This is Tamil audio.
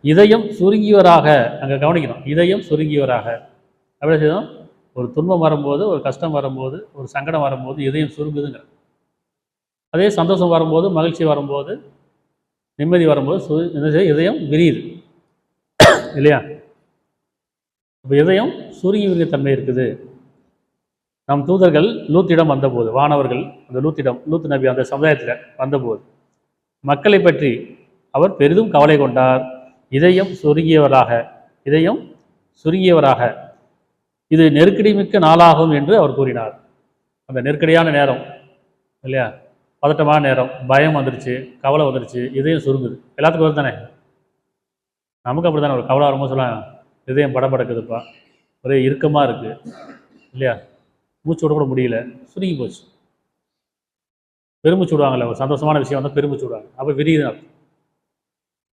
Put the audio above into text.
இதயம் சுருங்கியவராக அங்கே கவனிக்கணும். இதயம் சுருங்கியவராக அப்படி செய்யணும். ஒரு துன்பம் வரும்போது, ஒரு கஷ்டம் வரும்போது, ஒரு சங்கடம் வரும்போது இதயம் சுருங்குதுங்க. அதே சந்தோஷம் வரும்போது, மகிழ்ச்சி வரும்போது, நிம்மதி வரும்போது என்ன செய்ய இதயம் விரியுது இல்லையா? இப்போ இதயம் சுருங்கி விரிய தன்மை இருக்குது. நம் தூதர்கள் லூத்திடம் வந்தபோது, வானவர்கள் அந்த லூத் நபி அந்த சமுதாயத்தில் வந்தபோது மக்களை பற்றி அவர் பெரிதும் கவலை கொண்டார். இதயம் சுருங்கியவராக இது நெருக்கடி மிக்க நாளாகும் என்று அவர் கூறினார். அந்த நெருக்கடியான நேரம் இல்லையா, பதட்டமான நேரம், பயம் வந்துருச்சு, கவலை வந்துருச்சு, இதயம் சுருங்குது. எல்லாத்துக்கும் வருது தானே, நமக்கு அப்படி தானே. ஒரு கவலை வரும்போது சொல்லலாம், இதயம் படபடக்குதுப்பா, ஒரே இறுக்கமாக இருக்குது இல்லையா, மூச்சு விட கூட முடியல, சுருங்கி போச்சு. பெருமூச்சு விடுவாங்கல்ல, ஒரு சந்தோஷமான விஷயம் வந்து பெருமூச்சு விடுவாங்க, அப்போ விரியுது.